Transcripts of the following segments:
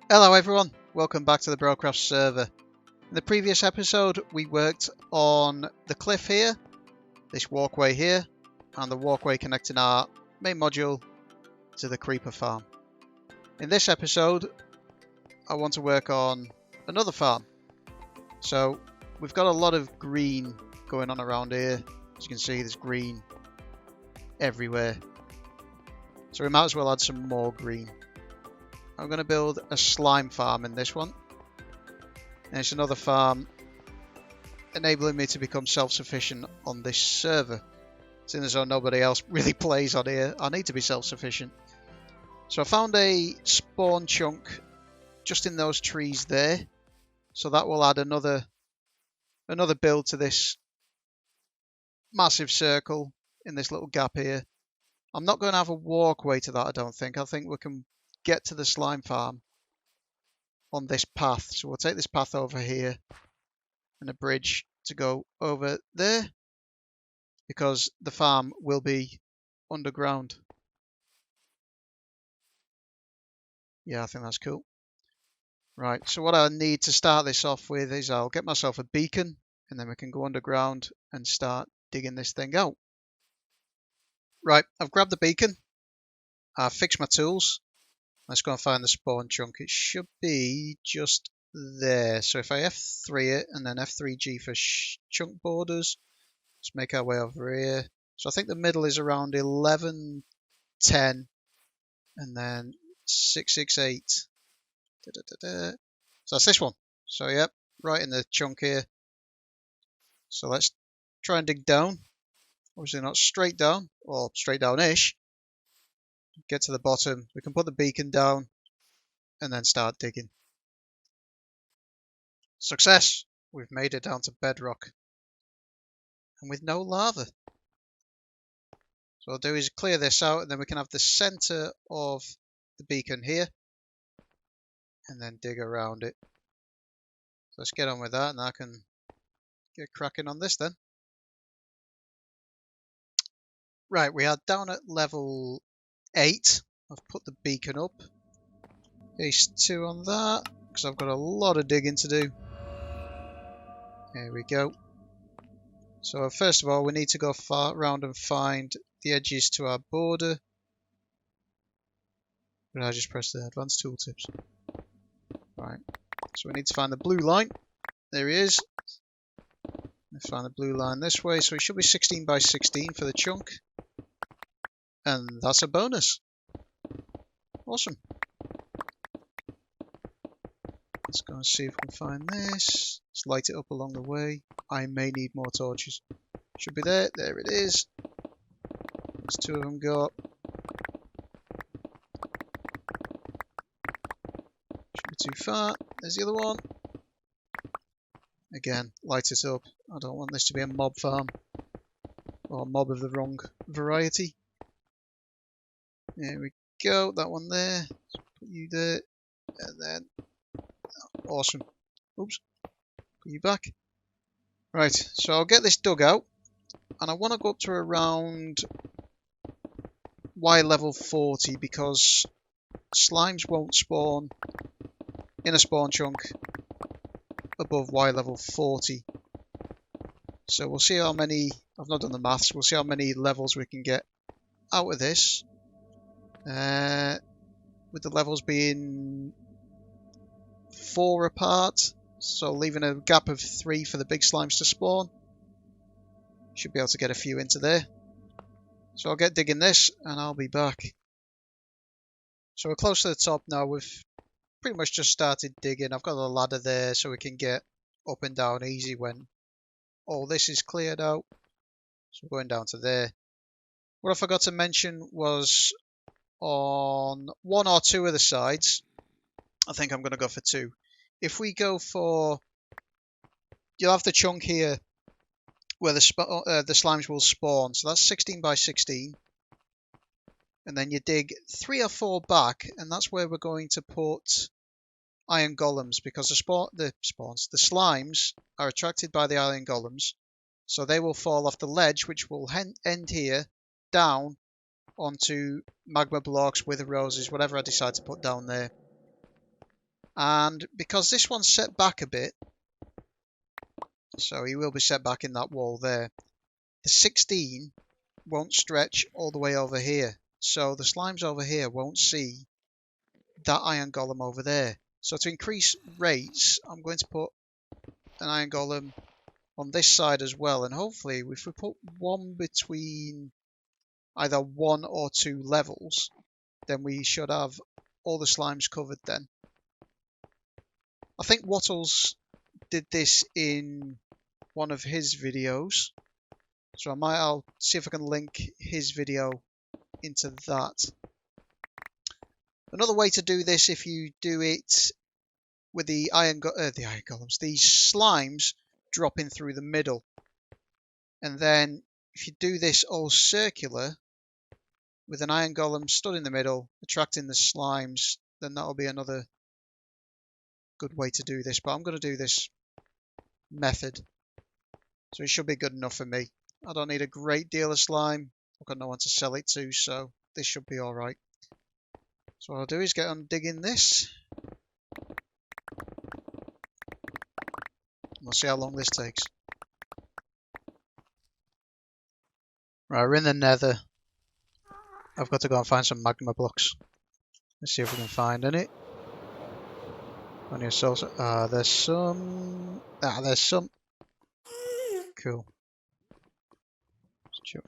Hello everyone, welcome back to the BroCraft server. In the previous episode we worked on the cliff here, this walkway here, and the walkway connecting our main module to the creeper farm. In this episode I want to work on another farm. So we've got a lot of green going on around here. As you can see, there's green everywhere. So we might as well add some more green. I'm going to build a slime farm in this one. And it's another farm enabling me to become self-sufficient on this server. Seeing as though nobody else really plays on here, I need to be self-sufficient. So I found a spawn chunk just in those trees there. So that will add another build to this massive circle in this little gap here. I'm not going to have a walkway to that, I don't think. I think we can get to the slime farm on this path. So we'll take this path over here and a bridge to go over there because the farm will be underground. Yeah, I think that's cool. Right, so what I need to start this off with is I'll get myself a beacon and then we can go underground and start digging this thing out. Right, I've grabbed the beacon. I've fixed my tools. Let's go and find the spawn chunk. It should be just there. So if I F3 it and then F3G for chunk borders, let's make our way over here. So I think the middle is around 11, 10, and then 668. So that's this one. So yep, right in the chunk here. So let's try and dig down. Obviously not straight down, or straight down-ish. Get to the bottom, we can put the beacon down and then start digging. Success! We've made it down to bedrock and with no lava. So what I'll do is clear this out and then we can have the center of the beacon here and then dig around it. So let's get on with that and I can get cracking on this then. Right, we are down at level 8. I've put the beacon up. Base 2 on that, because I've got a lot of digging to do. There we go. So first of all, we need to go far around and find the edges to our border. But I just press the advanced tooltips. Right, so we need to find the blue line. There he is. Let's find the blue line this way. So it should be 16 by 16 for the chunk. And that's a bonus. Awesome. Let's go and see if we can find this. Let's light it up along the way. I may need more torches. Should be there. There it is. There's 2 of them go up. Should be too far. There's the other one. Again, light it up. I don't want this to be a mob farm. Or a mob of the wrong variety. There we go. That one there. Let's put you there. And then... Awesome. Oops. Put you back. Right, so I'll get this dug out. And I want to go up to around Y level 40 because slimes won't spawn in a spawn chunk above Y level 40. So we'll see how many, I've not done the maths, we'll see how many levels we can get out of this. With the levels being 4 apart, so leaving a gap of 3 for the big slimes to spawn. Should be able to get a few into there. So I'll get digging this and I'll be back. So we're close to the top now. We've pretty much just started digging. I've got a ladder there so we can get up and down easy when all this is cleared out. So we're going down to there. What I forgot to mention was on 1 or 2 of the sides, I think I'm going to go for 2. If we go for, you'll have the chunk here where the slimes will spawn. So that's 16 by 16. And then you dig 3 or 4 back, and that's where we're going to put iron golems because the slimes are attracted by the iron golems. So they will fall off the ledge, which will end here, down onto magma blocks, wither roses, whatever I decide to put down there. And because this one's set back a bit, so he will be set back in that wall there, the 16 won't stretch all the way over here. So the slimes over here won't see that iron golem over there. So to increase rates, I'm going to put an iron golem on this side as well. And hopefully, if we put one between either 1 or 2 levels, then we should have all the slimes covered then. I think Wattles did this in one of his videos. So I'll see if I can link his video into that. Another way to do this, if you do it with the iron golems, these slimes dropping through the middle, and then if you do this all circular with an iron golem stood in the middle, attracting the slimes, then that'll be another good way to do this. But I'm going to do this method, so it should be good enough for me. I don't need a great deal of slime. I've got no one to sell it to, so this should be alright. So what I'll do is get on digging this. We'll see how long this takes. Right, we're in the nether. I've got to go and find some magma blocks. Let's see if we can find any. On your soul. There's some. There's some. Cool.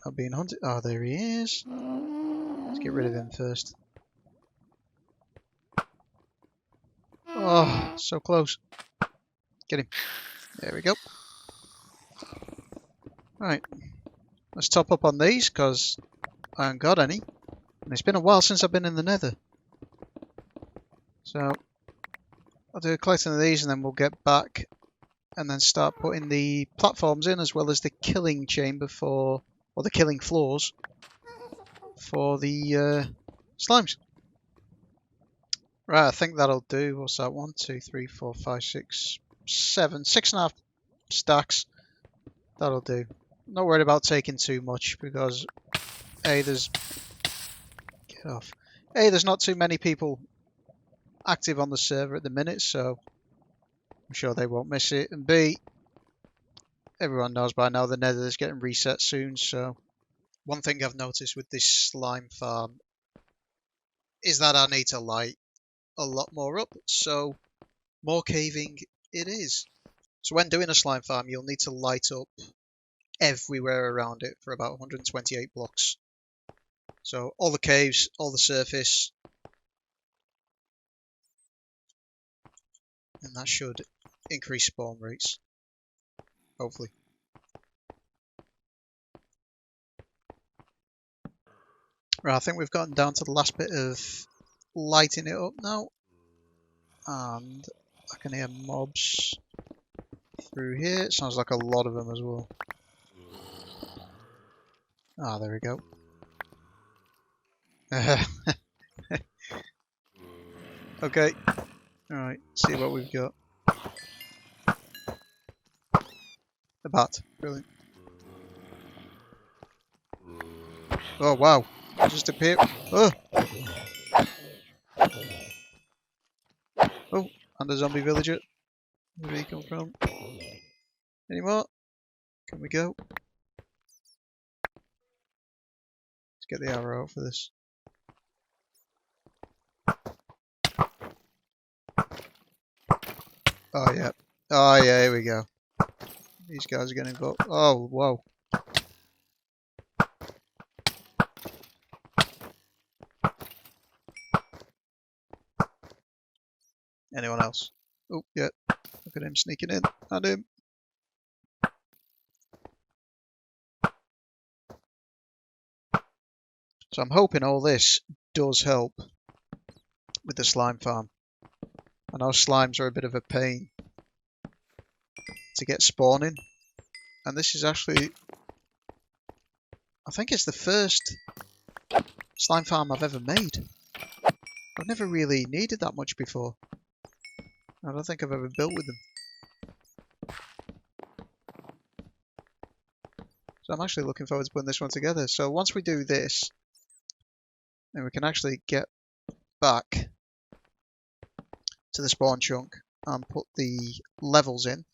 I'm being hunted. Oh, there he is. Let's get rid of him first. Oh, so close. Get him. There we go. Right. Let's top up on these because I haven't got any. And it's been a while since I've been in the nether. So I'll do a collecting of these and then we'll get back and then start putting the platforms in as well as the killing chamber for, or the killing floors for the slimes. Right, I think that'll do. What's that? 1, 2, 3, 4, 5, 6, 7, 6.5 stacks. That'll do. Not worried about taking too much because there's not too many people active on the server at the minute, so I'm sure they won't miss it. And B, everyone knows by now the nether is getting reset soon, so one thing I've noticed with this slime farm is that I need to light a lot more up, so more caving it is. So when doing a slime farm, you'll need to light up everywhere around it for about 128 blocks. So all the caves, all the surface, and that should increase spawn rates, hopefully. Right, I think we've gotten down to the last bit of lighting it up now, and I can hear mobs through here. It sounds like a lot of them as well. Ah, there we go. Okay, alright, see what we've got. A bat, brilliant. Oh wow, it just appeared. Oh! Oh, and a zombie villager. Where did he come from? Any more? Can we go? Let's get the arrow out for this. Oh yeah. Oh yeah, here we go. These guys are getting involved. Oh, whoa. Anyone else? Oh, yeah. Look at him sneaking in. And him. So I'm hoping all this does help with the slime farm. I know slimes are a bit of a pain to get spawning. And this is actually, I think it's the first slime farm I've ever made. I've never really needed that much before. I don't think I've ever built with them. So I'm actually looking forward to putting this one together. So once we do this, then we can actually get back to the spawn chunk and put the levels in.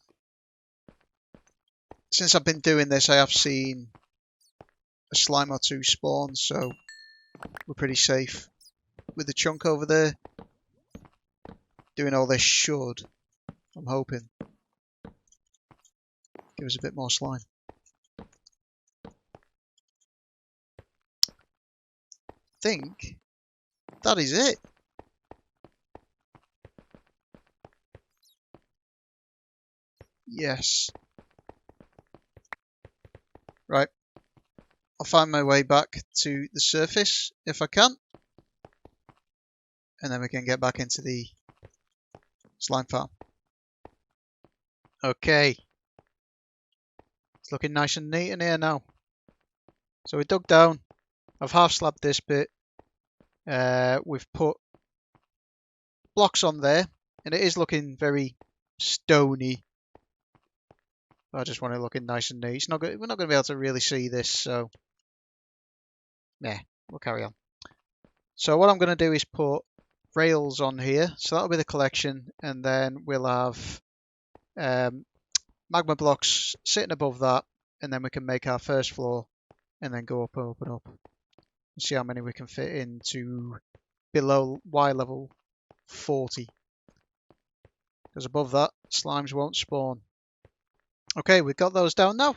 Since I've been doing this, I have seen a slime or two spawn, so we're pretty safe with the chunk over there. Doing all this should, I'm hoping, give us a bit more slime. I think that is it. Yes. Right. I'll find my way back to the surface if I can. And then we can get back into the slime farm. Okay. It's looking nice and neat in here now. So we dug down. I've half slabbed this bit. We've put blocks on there. And it is looking very stony. I just want it looking nice and neat. We're not going to be able to really see this, so yeah, we'll carry on. So what I'm going to do is put rails on here. So that'll be the collection, and then we'll have magma blocks sitting above that, and then we can make our first floor, and then go up and up and up. And see how many we can fit into below Y level 40. Because above that, slimes won't spawn. Okay, we've got those down now.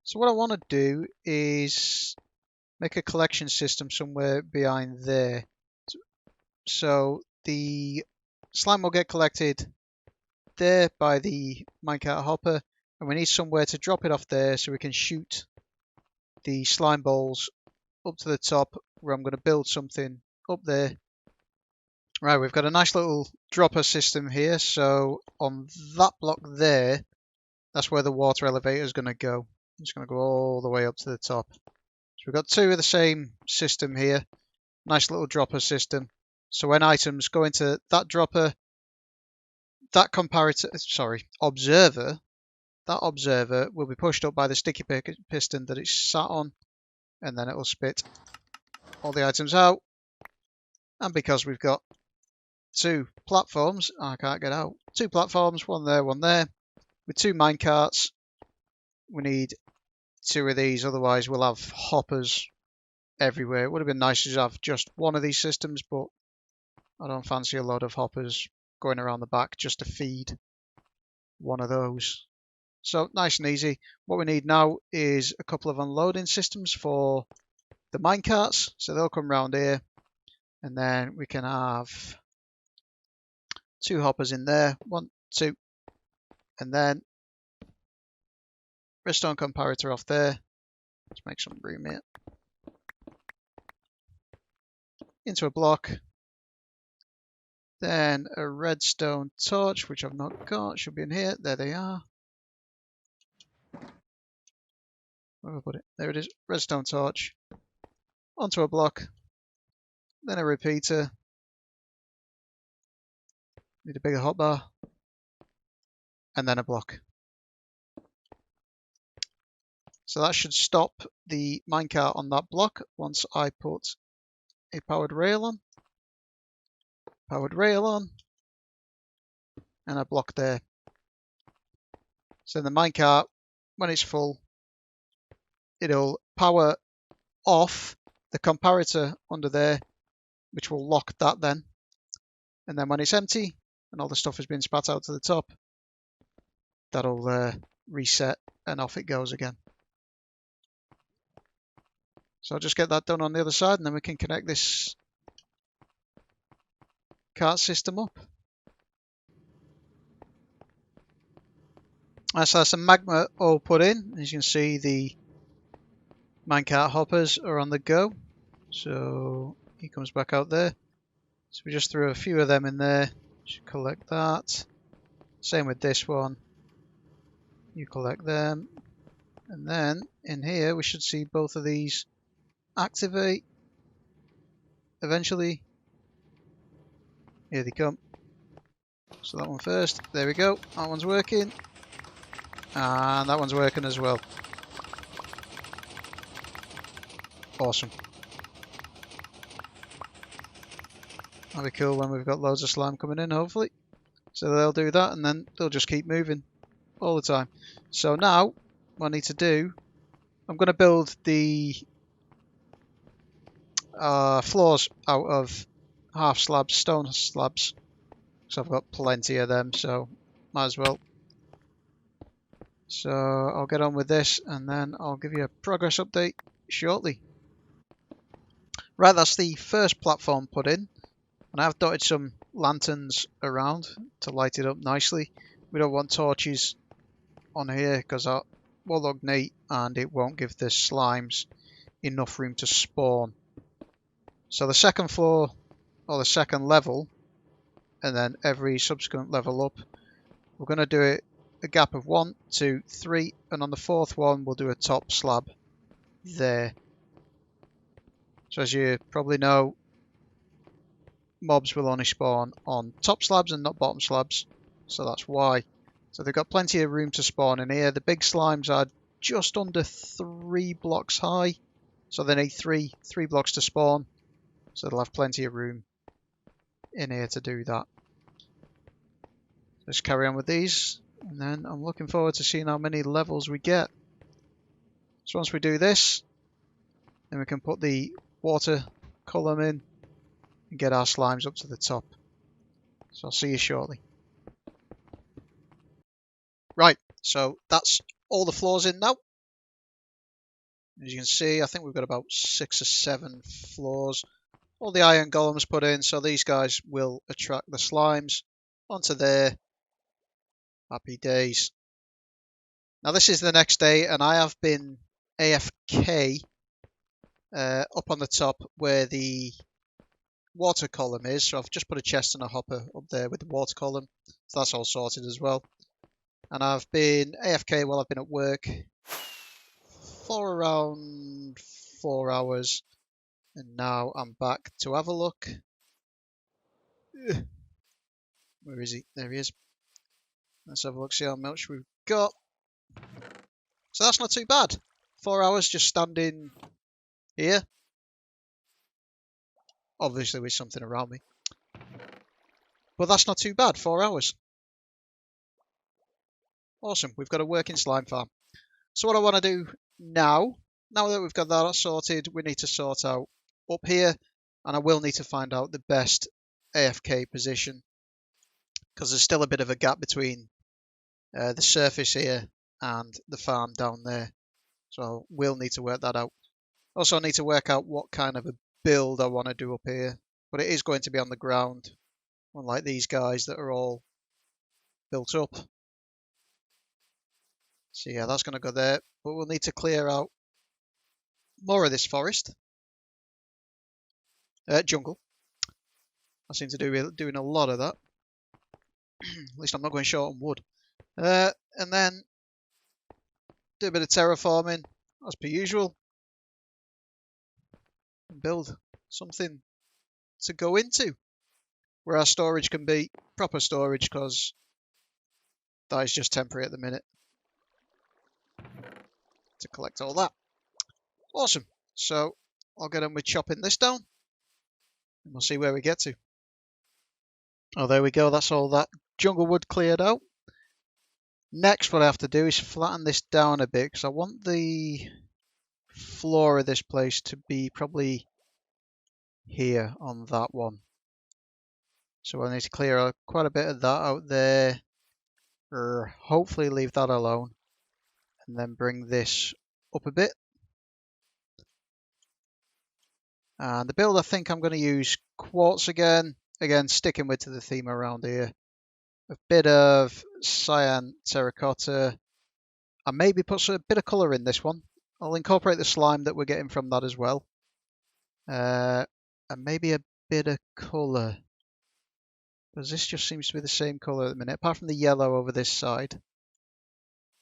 So what I want to do is make a collection system somewhere behind there. So the slime will get collected there by the minecart hopper, and we need somewhere to drop it off there so we can shoot the slime balls up to the top, where I'm going to build something up there. Right, we've got a nice little dropper system here. So on that block there, that's where the water elevator is going to go. It's going to go all the way up to the top. So we've got two of the same system here. Nice little dropper system. So when items go into that dropper, that observer will be pushed up by the sticky piston that it's sat on, and then it will spit all the items out. And because we've got two platforms, I can't get out. Two platforms, one there, with two minecarts. We need two of these, otherwise we'll have hoppers everywhere. It would have been nice to have just one of these systems, but I don't fancy a lot of hoppers going around the back just to feed one of those. So nice and easy. What we need now is a couple of unloading systems for the minecarts. So they'll come round here, and then we can have two hoppers in there. 1, 2, and then redstone comparator off there. Let's make some room here. Into a block. Then a redstone torch, which I've not got. Should be in here. There they are. Where have I put it? There it is. Redstone torch. Onto a block. Then a repeater. Need a bigger hotbar. And then a block. So that should stop the minecart on that block once I put a powered rail on. Powered rail on. And a block there. So the minecart, when it's full, it'll power off the comparator under there, which will lock that then. And then when it's empty and all the stuff has been spat out to the top, that'll reset and off it goes again. So I'll just get that done on the other side, and then we can connect this cart system up. So that's some magma all put in. As you can see, the minecart hoppers are on the go. So he comes back out there. So we just threw a few of them in there. Should collect that. Same with this one. You collect them. And then in here we should see both of these activate eventually. Here they come. So that one first. There we go. That one's working. And that one's working as well. Awesome. That'll be cool when we've got loads of slime coming in, hopefully. So they'll do that, and then they'll just keep moving all the time. So now, what I need to do, I'm going to build the floors out of half slabs, stone slabs. So I've got plenty of them, so might as well. So I'll get on with this, and then I'll give you a progress update shortly. Right, that's the first platform put in. And I've dotted some lanterns around to light it up nicely. We don't want torches on here because that will look neat and it won't give the slimes enough room to spawn. So the second floor, or the second level, and then every subsequent level up, we're going to do it a gap of 1, 2, 3, and on the fourth one we'll do a top slab there. So as you probably know, mobs will only spawn on top slabs and not bottom slabs, so that's why. So they've got plenty of room to spawn in here. The big slimes are just under 3 blocks high, so they need three blocks to spawn, so they'll have plenty of room in here to do that. Let's carry on with these, and then I'm looking forward to seeing how many levels we get. So once we do this, then we can put the water column in and get our slimes up to the top. So I'll see you shortly. Right, so that's all the floors in now. As you can see, I think we've got about 6 or 7 floors. All the iron golems put in, so these guys will attract the slimes onto there. Happy days. Now this is the next day, and I have been AFK up on the top where the water column is, so I've just put a chest and a hopper up there with the water column, so that's all sorted as well. And I've been AFK while I've been at work for around 4 hours, and now I'm back to have a look. Where is he? There he is. Let's have a look, see how much we've got. So that's not too bad. 4 hours just standing here. Obviously with something around me. But that's not too bad, 4 hours. Awesome, we've got a working slime farm. So what I want to do now that we've got that sorted, we need to sort out up here. And I will need to find out the best AFK position. Because there's still a bit of a gap between the surface here and the farm down there. So we'll need to work that out. Also I need to work out what kind of a build I want to do up here, but it is going to be on the ground, unlike these guys that are all built up. So yeah, that's going to go there, but we'll need to clear out more of this forest, jungle. I seem to do doing a lot of that. At least I'm not going short on wood. And then do a bit of terraforming as per usual. Build something to go into where our storage can be proper storage, because that is just temporary at the minute to collect all that. Awesome. So I'll get on with chopping this down and we'll see where we get to. Oh, there we go. That's all that jungle wood cleared out. Next, what I have to do is flatten this down a bit, because I want the floor of this place to be probably here on that one. So I need to clear out quite a bit of that out there, or hopefully leave that alone, and then bring this up a bit. And the build, I think I'm going to use quartz again, sticking with the theme around here. A bit of cyan terracotta. I maybe put a bit of colour in this one. I'll incorporate the slime that we're getting from that as well. And maybe a bit of colour, because this just seems to be the same colour at the minute, apart from the yellow over this side.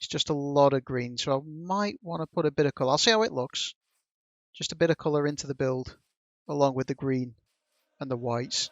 It's just a lot of green, so I might want to put a bit of colour. I'll see how it looks. Just a bit of colour into the build, along with the green and the whites.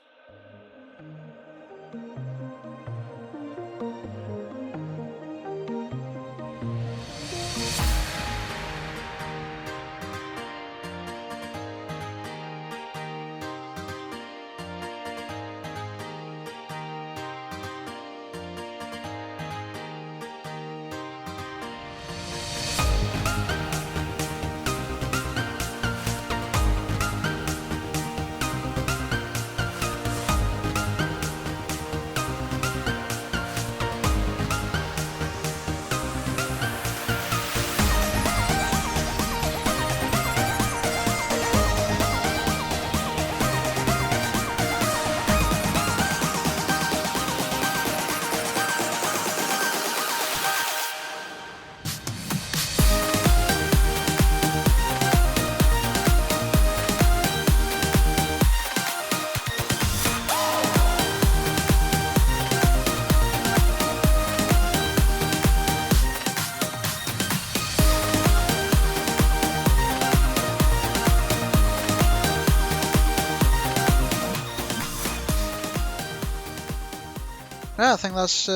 I think that's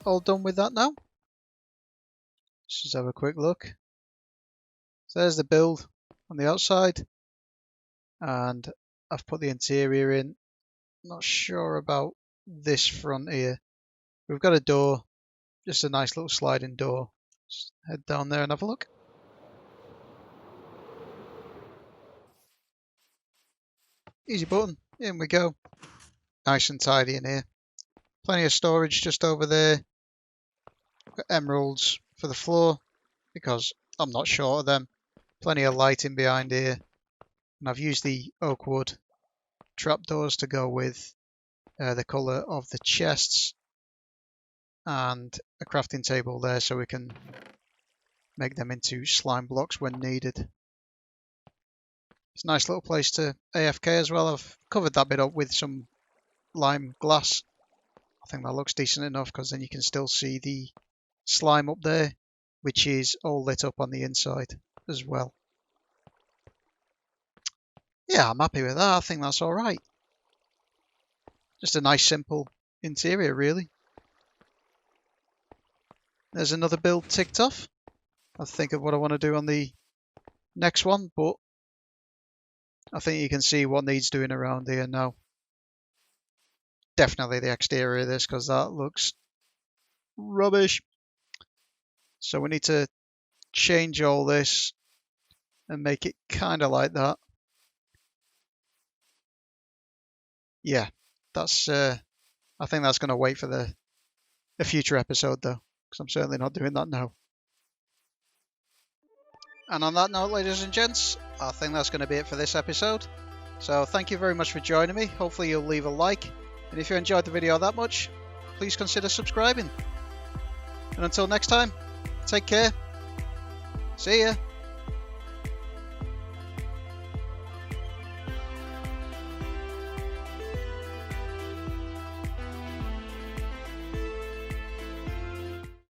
all done with that now. Let's just have a quick look. So there's the build on the outside, and I've put the interior in. Not sure about this front here. We've got a door, just a nice little sliding door. Just head down there and have a look. Easy button, in we go. Nice and tidy in here. Plenty of storage just over there. Got emeralds for the floor because I'm not short of them. Plenty of lighting behind here. And I've used the oak wood trapdoors to go with the colour of the chests, and a crafting table there so we can make them into slime blocks when needed. It's a nice little place to AFK as well. I've covered that bit up with some lime glass. I think that looks decent enough because then you can still see the slime up there, which is all lit up on the inside as well. Yeah, I'm happy with that. I think that's alright. Just a nice simple interior really. There's another build ticked off. I'll think of what I want to do on the next one, but I think you can see what needs doing around here now. Definitely the exterior of this, because that looks rubbish. So we need to change all this and make it kind of like that. Yeah, that's. I think that's going to wait for the future episode though, because I'm certainly not doing that now. And on that note, ladies and gents, I think that's going to be it for this episode. So thank you very much for joining me. Hopefully you'll leave a like. And if you enjoyed the video that much, please consider subscribing. And until next time, take care. See ya.